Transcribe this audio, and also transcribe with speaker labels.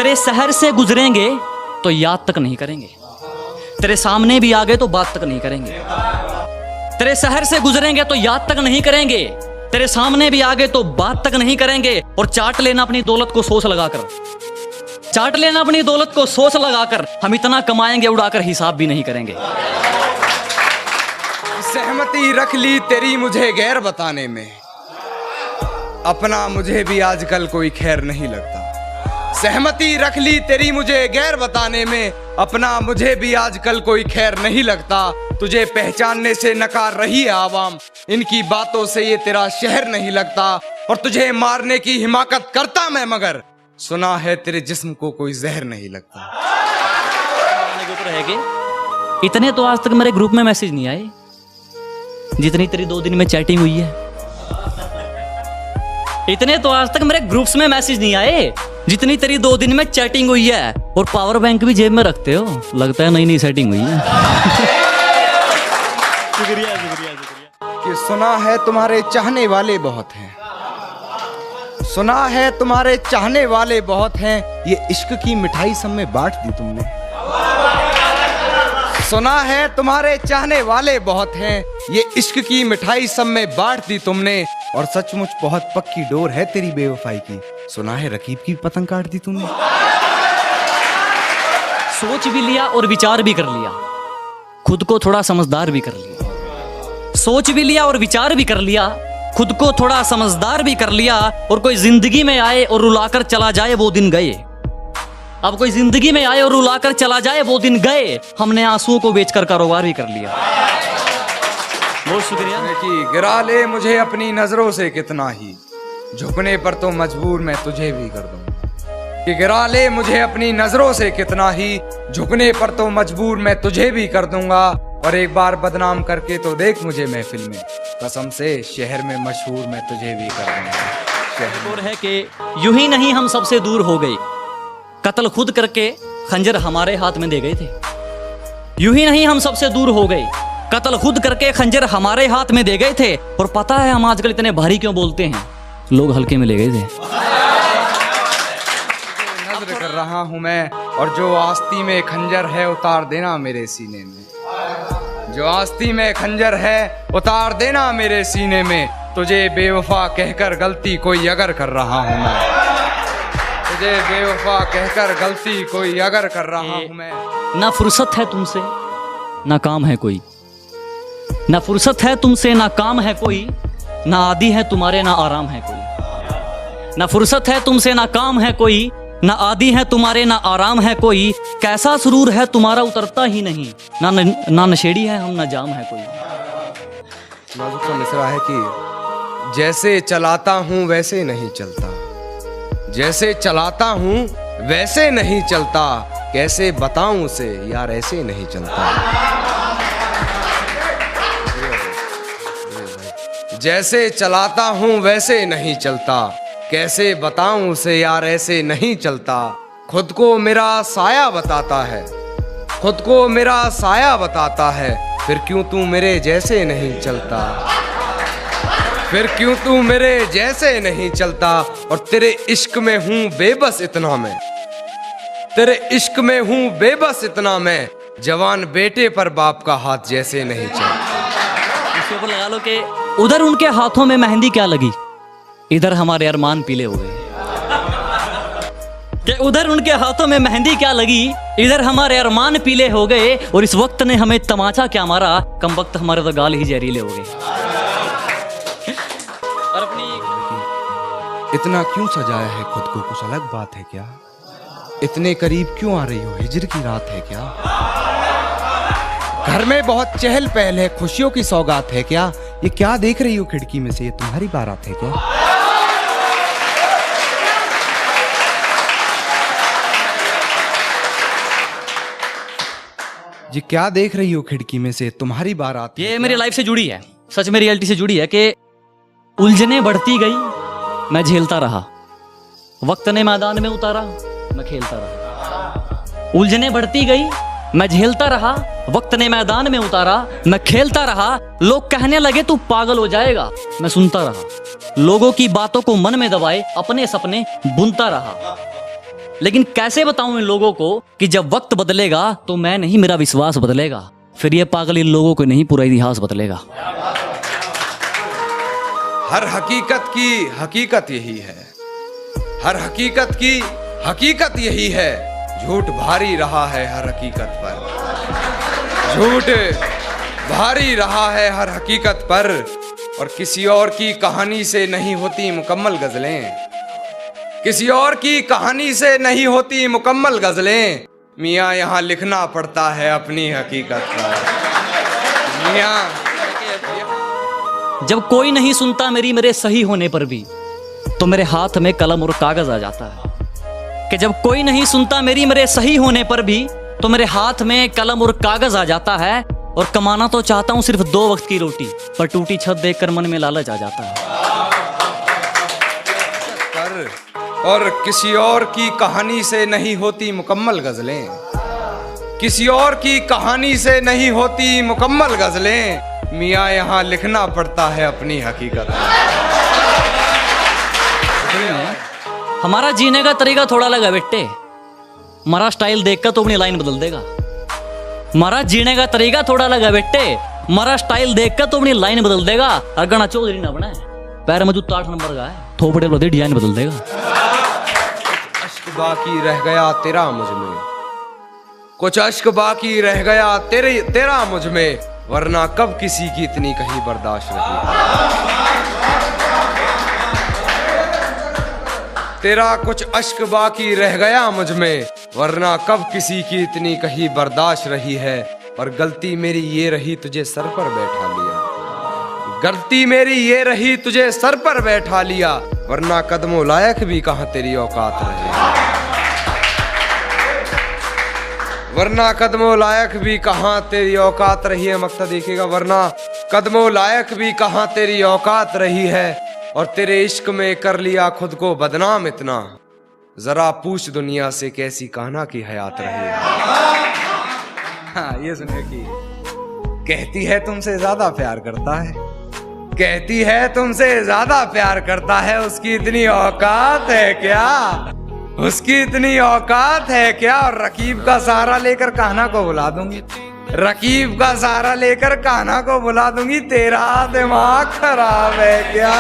Speaker 1: तेरे शहर से गुजरेंगे तो याद तक नहीं करेंगे, तेरे सामने भी आ गए तो बात तक नहीं करेंगे। तेरे शहर से गुजरेंगे तो याद तक नहीं करेंगे, तेरे सामने भी आ गए तो बात तक नहीं करेंगे। और चाट लेना अपनी दौलत को सोच लगाकर, चाट लेना अपनी दौलत को सोच लगाकर, हम इतना कमाएंगे उड़ाकर हिसाब भी नहीं करेंगे।
Speaker 2: सहमति रख ली तेरी मुझे गैर बताने में, अपना मुझे भी आजकल कोई खैर नहीं लगता। सहमति रख ली तेरी मुझे गैर बताने में, अपना मुझे भी आजकल कोई खैर नहीं लगता। तुझे पहचानने से नकार रही है आवाम, इनकी बातों से ये तेरा शहर नहीं लगता। और तुझे मारने की हिमाकत करता मैं, मगर सुना है तेरे जिस्म को कोई जहर नहीं लगता।
Speaker 1: इतने तो आज तक मेरे ग्रुप में मैसेज नहीं आए जितनी तेरी 2 दिन में चैटिंग हुई है। इतने तो आज तक मेरे ग्रुप्स में मैसेज नहीं आए जितनी तेरी 2 दिन में चैटिंग हुई है। और पावर बैंक भी जेब में रखते हो, लगता है नई नई सेटिंग हुई है। शुक्रिया शुक्रिया शुक्रिया।
Speaker 2: कि सुना है तुम्हारे चाहने वाले बहुत हैं, सुना है तुम्हारे चाहने वाले बहुत हैं, ये इश्क की मिठाई सब में बांट दी तुमने। सुना है तुम्हारे चाहने वाले बहुत हैं, ये इश्क की मिठाई सब में बांट दी तुमने। और सचमुच बहुत पक्की डोर है तेरी बेवफाई की, सुना है रकीब की पतंग काट दी तुमने।
Speaker 1: सोच भी लिया और विचार भी कर लिया, खुद को थोड़ा समझदार भी कर लिया। सोच भी लिया और विचार भी कर लिया, खुद को थोड़ा समझदार भी कर लिया। और कोई जिंदगी में आए और रुलाकर चला जाए वो दिन गए। अब कोई जिंदगी में आए और रुलाकर चला जाए वो दिन गए। हमने आंसुओं को बेचकर कारोबार भी कर लिया। बहुत शुक्रिया।
Speaker 2: कि गिरा ले मुझे अपनी नजरों से कितना ही, झुकने पर तो मजबूर मैं तुझे भी कर दूंगा। कि गिरा ले मुझे अपनी नजरों से कितना ही, झुकने पर तो मजबूर मैं तुझे भी कर दूंगा। और एक बार बदनाम करके तो देख मुझे महफिल में, कसम से शहर में मशहूर मैं तुझे भी कर दूंगा।
Speaker 1: और है कि यूं ही नहीं हम सबसे दूर हो गए, कत्ल खुद करके खंजर हमारे हाथ में दे गए थे। यूं ही नहीं हम सबसे दूर हो गए, कत्ल खुद करके खंजर हमारे हाथ में दे गए थे। और पता है हम आजकल इतने भारी क्यों बोलते हैं, लोग हल्के में ले गए थे।
Speaker 2: नज़र कर रहा हूं मैं, और जो आस्ती में खंजर है उतार देना मेरे सीने में। जो आस्ती में खंजर है उतार देना मेरे सीने में। तुझे बेवफा कहकर गलती कोई अगर कर रहा हूं मैं, तुझे बेवफा कहकर गलती कोई अगर कर रहा हूं मैं।
Speaker 1: ना फुर्सत है तुमसे ना काम है कोई, ना फुर्सत है तुमसे ना काम है कोई, ना आदि है तुम्हारे ना आराम है कोई। ना फुर्सत है तुमसे ना काम है कोई, ना आदि है तुम्हारे ना आराम है कोई। कैसा सुरूर है तुम्हारा उतरता ही नहीं, ना नशेड़ी है हम ना जाम है कोई।
Speaker 2: नाजुक सा मिसरा है कि जैसे चलाता हूँ वैसे नहीं चलता, जैसे चलाता हूँ वैसे नहीं चलता। कैसे बताऊं उसे यार ऐसे नहीं चलता। जैसे चलाता हूँ वैसे नहीं चलता, कैसे बताऊं उसे यार ऐसे नहीं चलता। खुद को मेरा साया बताता है, खुद को मेरा साया बताता है। फिर क्यों तू मेरे जैसे नहीं चलता, फिर क्यों तू मेरे जैसे नहीं चलता। और तेरे इश्क में हूँ बेबस इतना मैं, तेरे इश्क में हूँ बेबस इतना मैं। जवान बेटे पर बाप का हाथ जैसे नहीं चलता।
Speaker 1: इसके ऊपर लगा लो कि उधर उनके हाथों में मेहंदी क्या लगी, इधर हमारे अरमान पीले हो गए। कि उधर उनके हाथों में मेहंदी क्या लगी, इधर हमारे अरमान पीले हो गए। और इस वक्त ने हमें तमाचा क्या मारा, कम वक्त हमारे तो गाल ही जहरीले हो गए। और अपनी
Speaker 2: इतना क्यों सजाया है खुद को, कुछ अलग बात है क्या? इतने करीब क्यों आ रही हो, हिजर की रात है क्या? घर में बहुत चहल पहल है, खुशियों की सौगात है क्या? ये क्या देख रही हो खिड़की में से, ये तुम्हारी बारात है क्या? ये क्या देख रही हो खिड़की में से, तुम्हारी बारात?
Speaker 1: ये मेरी लाइफ से जुड़ी है, सच में रियलिटी से जुड़ी है कि उलझने बढ़ती गई, मैं झेलता रहा। वक्त ने मैदान में उतारा, मैं खेलता रहा। उलझने बढ़ती गई, मैं झेलता रहा। वक्त ने मैदान में उतारा, मैं खेलता रहा। लोग कहने लगे तू पागल हो जाएगा, मैं सुनता रहा। लोगों की बातों को मन में दबाए अपने सपने बुनता रहा। लेकिन कैसे बताऊं इन लोगों को कि जब वक्त बदलेगा तो मैं नहीं, मेरा विश्वास बदलेगा। फिर ये पागल इन लोगों को नहीं, पूरा इतिहास बदलेगा।
Speaker 2: हर हकीकत की हकीकत यही है, हर हकीकत की हकीकत यही है। झूठ भारी रहा है हर हकीकत पर, झूठ भारी रहा है हर हकीकत पर। और किसी और की कहानी से नहीं होती मुकम्मल गजलें, किसी और की कहानी से नहीं होती मुकम्मल गजलें। मियाँ यहाँ लिखना पड़ता है अपनी हकीकत पर। मियाँ
Speaker 1: जब कोई नहीं सुनता मेरे सही होने पर भी, तो मेरे हाथ में कलम और कागज आ जाता है। कि जब कोई नहीं सुनता मेरे सही होने पर भी, तो मेरे हाथ में कलम और कागज आ जाता है। और कमाना तो चाहता हूं सिर्फ 2 वक्त की रोटी, पर टूटी छत देखकर मन में लालच आ जाता है।
Speaker 2: और किसी और की कहानी से नहीं होती मुकम्मल गजलें, किसी और की कहानी से नहीं होती मुकम्मल गजलें। मियाँ यहाँ लिखना पड़ता है अपनी हकीकत।
Speaker 1: हमारा जीने का तरीका थोड़ा अलग है बेटे। हमारा स्टाइल देखकर तो अपनी लाइन बदल देगा। हमारा जीने का तरीका थोड़ा अलग है बेटे। हमारा स्टाइल देखकर तो अपनी लाइन बदल देगा। अगना चौधरी ना बना है, पैर में जूता 8 नंबर का है, थोपड़े वाले डिजाइन बदल देगा।
Speaker 2: अश्क बाकी रह गया तेरा मुझ में, कुछ अश्क बाकी रह गया तेरा मुझ में, वरना कब किसी की इतनी कहीं बर्दाश्त रही। तेरा कुछ अश्क बाकी रह गया मुझ में, वरना कब किसी की इतनी कहीं बर्दाश्त रही है। और गलती मेरी ये रही तुझे सर पर बैठा लिया, गलती मेरी ये रही तुझे सर पर बैठा लिया, वरना कदमों लायक भी कहाँ तेरी औकात रही। वरना कदमों लायक भी कहाँ तेरी औकात रही है। मकसद देखिएगा, वरना कदमों लायक भी कहाँ तेरी औकात रही है। और तेरे इश्क में कर लिया खुद को बदनाम इतना, जरा पूछ दुनिया से कैसी कान्हा की हयात रही है। हाँ, ये सुनिए कि कहती है तुमसे ज्यादा प्यार करता है, कहती है तुमसे ज्यादा प्यार करता है, उसकी इतनी औकात है क्या, उसकी इतनी औकात है क्या। और रकीब का सहारा लेकर कान्हा को बुला दूंगी, रकीब का सहारा लेकर कान्हा को बुला दूंगी, तेरा दिमाग खराब है क्या।